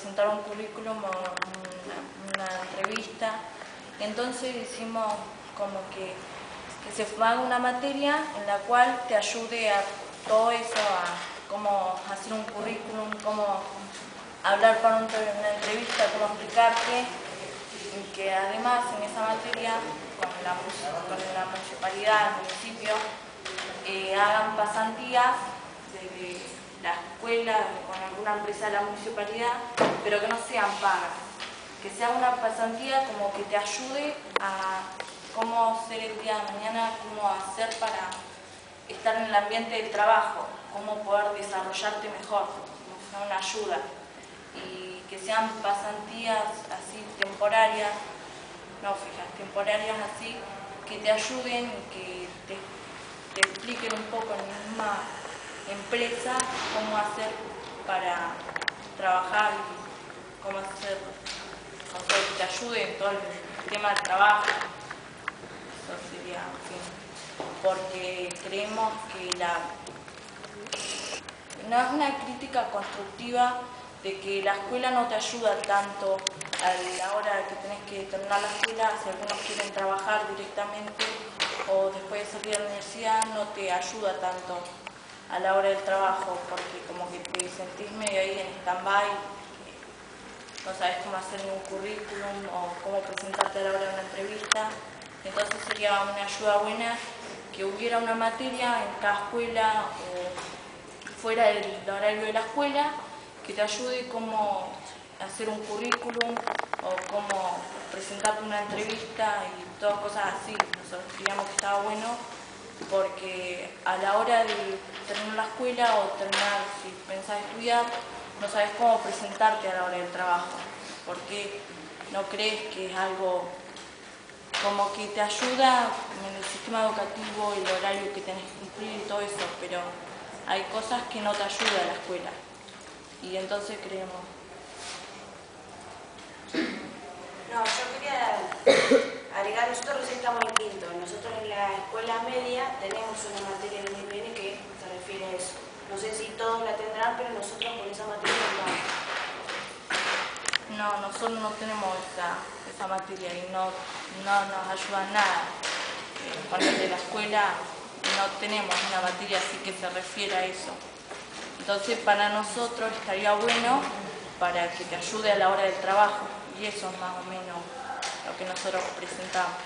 presentar un currículum o una entrevista. Entonces hicimos como que se haga una materia en la cual te ayude a todo eso, a cómo hacer un currículum, cómo hablar para una entrevista, cómo explicarte, y que además en esa materia con la municipalidad, el municipio, hagan pasantías desde la escuela con alguna empresa de la municipalidad, pero que no sean pagas, que sea una pasantía como que te ayude a cómo ser el día de mañana, cómo hacer para estar en el ambiente del trabajo, cómo poder desarrollarte mejor, como si fuera una ayuda, y que sean pasantías así temporarias, no fijas, temporarias así, que te ayuden y que te expliquen un poco en la misma empresa cómo hacer para trabajar y cómo hacer, o sea, que te ayude en todo el tema del trabajo. Eso sería, en fin, porque creemos que no es una crítica constructiva de que la escuela no te ayuda tanto a la hora de que tenés que terminar la escuela, si algunos quieren trabajar directamente o después de salir de la universidad, no te ayuda tanto a la hora del trabajo, porque como que te sentís medio ahí en stand-by, no sabes cómo hacer un currículum o cómo presentarte a la hora de una entrevista. Entonces sería una ayuda buena que hubiera una materia en cada escuela o fuera del horario de la escuela que te ayude cómo hacer un currículum o cómo presentarte una entrevista y todas cosas así. Nosotros creíamos que estaba bueno porque a la hora de terminar la escuela o terminar, si pensás estudiar, no sabes cómo presentarte a la hora del trabajo, porque no crees que es algo como que te ayuda en el sistema educativo, el horario que tenés que cumplir y todo eso, pero hay cosas que no te ayuda la escuela, y entonces creemos. No, yo quería agregar, nosotros recién estamos en quinto, nosotros en la escuela media tenemos una materia el año que viene que se refiere a eso. No sé si todos la tendrán, pero nosotros con esa materia no, nosotros no tenemos esa materia y no nos ayuda en nada. Con el de la escuela no tenemos una materia así que se refiere a eso. Entonces para nosotros estaría bueno para que te ayude a la hora del trabajo, y eso es más o menos lo que nosotros presentamos.